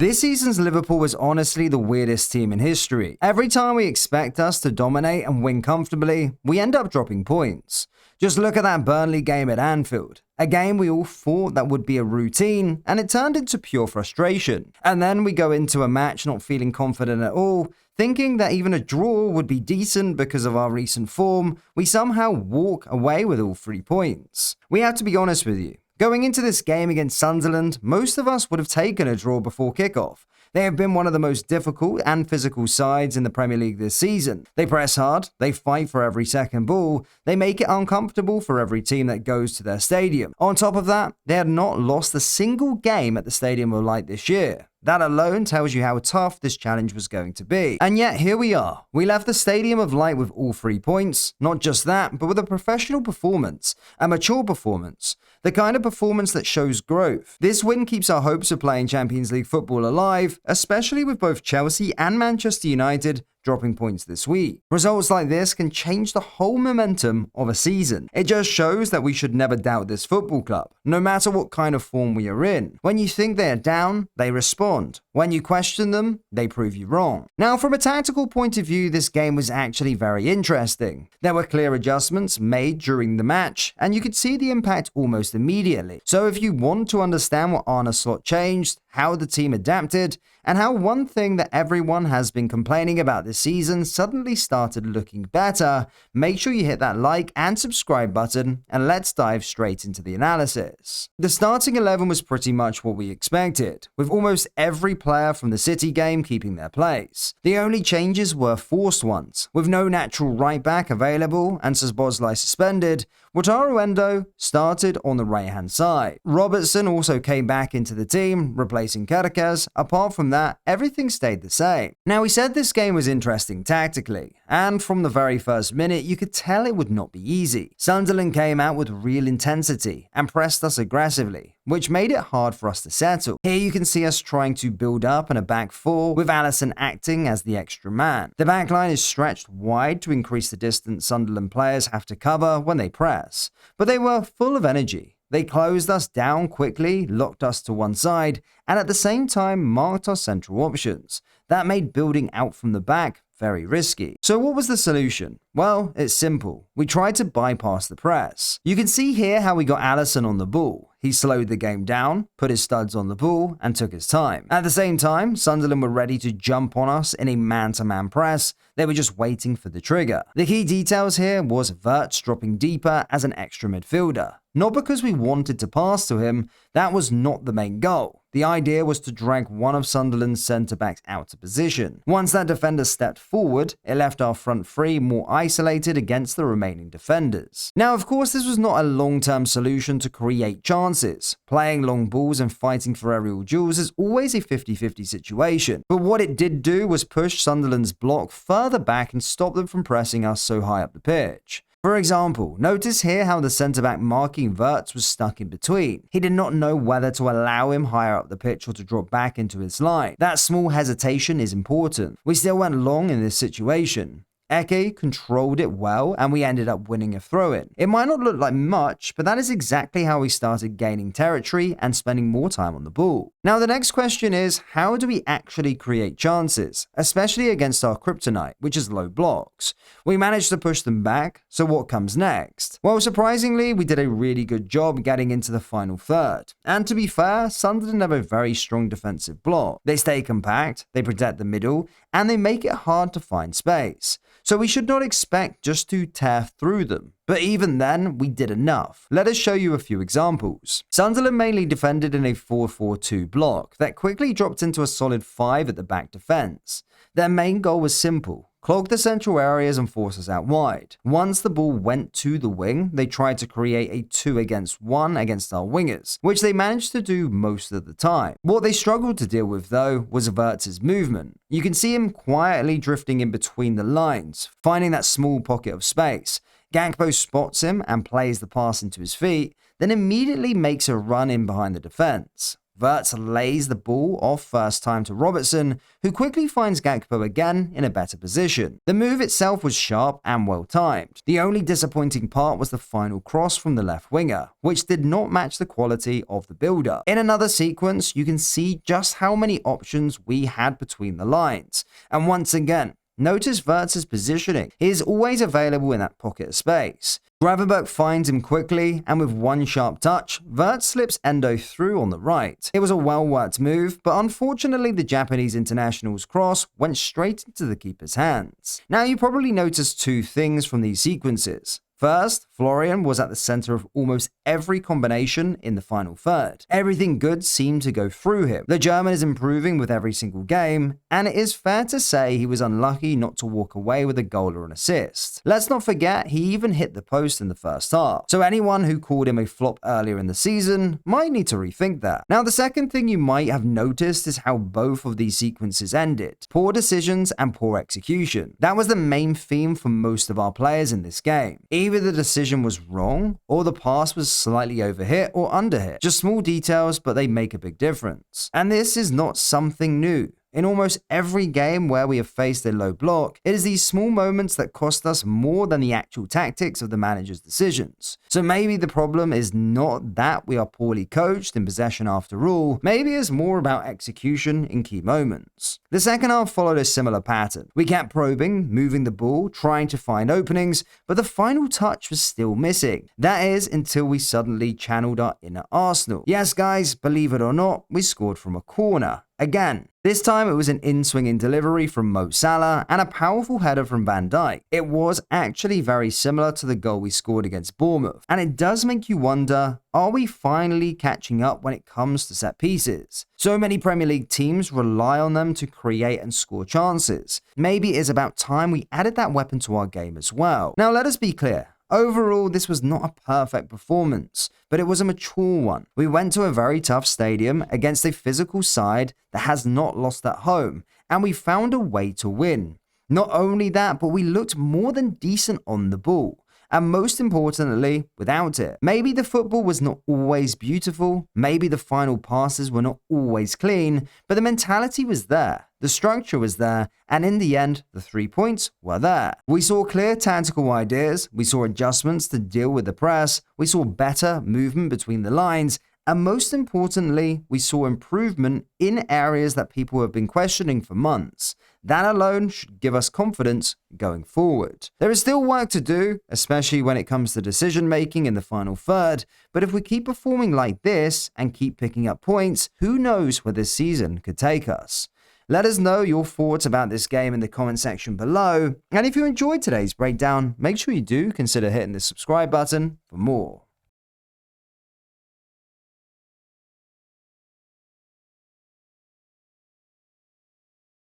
This season's Liverpool is honestly the weirdest team in history. Every time we expect us to dominate and win comfortably, we end up dropping points. Just look at that Burnley game at Anfield. A game we all thought that would be a routine, and it turned into pure frustration. And then we go into a match not feeling confident at all, thinking that even a draw would be decent because of our recent form. We somehow walk away with all 3 points. We have to be honest with you. Going into this game against Sunderland, most of us would have taken a draw before kickoff. They have been one of the most difficult and physical sides in the Premier League this season. They press hard, they fight for every second ball, they make it uncomfortable for every team that goes to their stadium. On top of that, they had not lost a single game at the Stadium of Light this year. That alone tells you how tough this challenge was going to be. And yet, here we are. We left the Stadium of Light with all 3 points. Not just that, but with a professional performance, a mature performance, the kind of performance that shows growth. This win keeps our hopes of playing Champions League football alive, especially with both Chelsea and Manchester United dropping points this week. Results like this can change the whole momentum of a season. It just shows that we should never doubt this football club, no matter what kind of form we are in. When you think they are down, they respond. When you question them, they prove you wrong. Now, from a tactical point of view, this game was actually very interesting. There were clear adjustments made during the match, and you could see the impact almost immediately. So if you want to understand what Arne Slot changed, how the team adapted, and how one thing that everyone has been complaining about this season suddenly started looking better, make sure you hit that like and subscribe button, and let's dive straight into the analysis. The starting 11 was pretty much what we expected, with almost every player from the City game keeping their place. The only changes were forced ones, with no natural right back available and Szoboszlai suspended. Wataru Endo started on the right-hand side. Robertson also came back into the team, replacing Kerkez. Apart from that, everything stayed the same. Now, we said this game was interesting tactically, and from the very first minute, you could tell it would not be easy. Sunderland came out with real intensity and pressed us aggressively, which made it hard for us to settle. Here you can see us trying to build up in a back 4, with Alisson acting as the extra man. The back line is stretched wide to increase the distance Sunderland players have to cover when they press, but they were full of energy. They closed us down quickly, locked us to one side, and at the same time marked our central options. That made building out from the back very risky. So what was the solution? Well, it's simple. We tried to bypass the press. You can see here how we got Alisson on the ball. He slowed the game down, put his studs on the ball, and took his time. At the same time, Sunderland were ready to jump on us in a man-to-man press. They were just waiting for the trigger. The key details here was Wirtz dropping deeper as an extra midfielder. Not because we wanted to pass to him, that was not the main goal. The idea was to drag one of Sunderland's centre-backs out of position. Once that defender stepped forward, it left our front 3 more isolated against the remaining defenders. Now, of course, this was not a long-term solution to create chances. Playing long balls and fighting for aerial duels is always a 50-50 situation. But what it did do was push Sunderland's block further back and stop them from pressing us so high up the pitch. For example, notice here how the centre-back marking Wirtz was stuck in between. He did not know whether to allow him higher up the pitch or to drop back into his line. That small hesitation is important. We still went long in this situation. Eke controlled it well, and we ended up winning a throw-in. It might not look like much, but that is exactly how we started gaining territory and spending more time on the ball. Now, the next question is, how do we actually create chances, especially against our kryptonite, which is low blocks? We managed to push them back, so what comes next? Well, surprisingly, we did a really good job getting into the final third. And to be fair, Sunderland have a very strong defensive block. They stay compact, they protect the middle, and they make it hard to find space. So we should not expect just to tear through them. But even then, we did enough. Let us show you a few examples. Sunderland mainly defended in a 4-4-2 block that quickly dropped into a solid 5 at the back defense. Their main goal was simple: clog the central areas and force us out wide. Once the ball went to the wing, they tried to create a 2-against-1 against our wingers, which they managed to do most of the time. What they struggled to deal with, though, was Wirtz's movement. You can see him quietly drifting in between the lines, finding that small pocket of space. Gakpo spots him and plays the pass into his feet, then immediately makes a run in behind the defense. Wirtz lays the ball off first time to Robertson, who quickly finds Gakpo again in a better position. The move itself was sharp and well timed. The only disappointing part was the final cross from the left winger, which did not match the quality of the build-up. In another sequence, you can see just how many options we had between the lines. And once again, notice Wirtz's positioning. He is always available in that pocket of space. Gravenberch finds him quickly, and with one sharp touch, Wirtz slips Endo through on the right. It was a well-worked move, but unfortunately the Japanese international's cross went straight into the keeper's hands. Now you probably noticed two things from these sequences. First, Florian was at the center of almost every combination in the final third. Everything good seemed to go through him. The German is improving with every single game, and it is fair to say he was unlucky not to walk away with a goal or an assist. Let's not forget he even hit the post in the first half, so anyone who called him a flop earlier in the season might need to rethink that. Now the second thing you might have noticed is how both of these sequences ended. Poor decisions and poor execution. That was the main theme for most of our players in this game. Either the decision was wrong, or the pass was slightly overhit or underhit. Just small details, but they make a big difference. And this is not something new. In almost every game where we have faced a low block, it is these small moments that cost us more than the actual tactics of the manager's decisions. So maybe the problem is not that we are poorly coached in possession after all, maybe it's more about execution in key moments. The second half followed a similar pattern. We kept probing, moving the ball, trying to find openings, but the final touch was still missing. That is until we suddenly channeled our inner Arsenal. Yes guys, believe it or not, we scored from a corner. Again, this time it was an in-swinging delivery from Mo Salah and a powerful header from Van Dijk. It was actually very similar to the goal we scored against Bournemouth, and it does make you wonder, are we finally catching up when it comes to set pieces? So many Premier League teams rely on them to create and score chances. Maybe it is about time we added that weapon to our game as well. Now let us be clear. Overall, this was not a perfect performance, but it was a mature one. We went to a very tough stadium against a physical side that has not lost at home, and we found a way to win. Not only that, but we looked more than decent on the ball. And most importantly, without it. Maybe the football was not always beautiful, maybe the final passes were not always clean, but the mentality was there, the structure was there, and in the end, the 3 points were there. We saw clear tactical ideas, we saw adjustments to deal with the press, we saw better movement between the lines, and most importantly, we saw improvement in areas that people have been questioning for months. That alone should give us confidence going forward. There is still work to do, especially when it comes to decision making in the final third, but if we keep performing like this and keep picking up points, who knows where this season could take us. Let us know your thoughts about this game in the comment section below, and if you enjoyed today's breakdown, make sure you do consider hitting the subscribe button for more.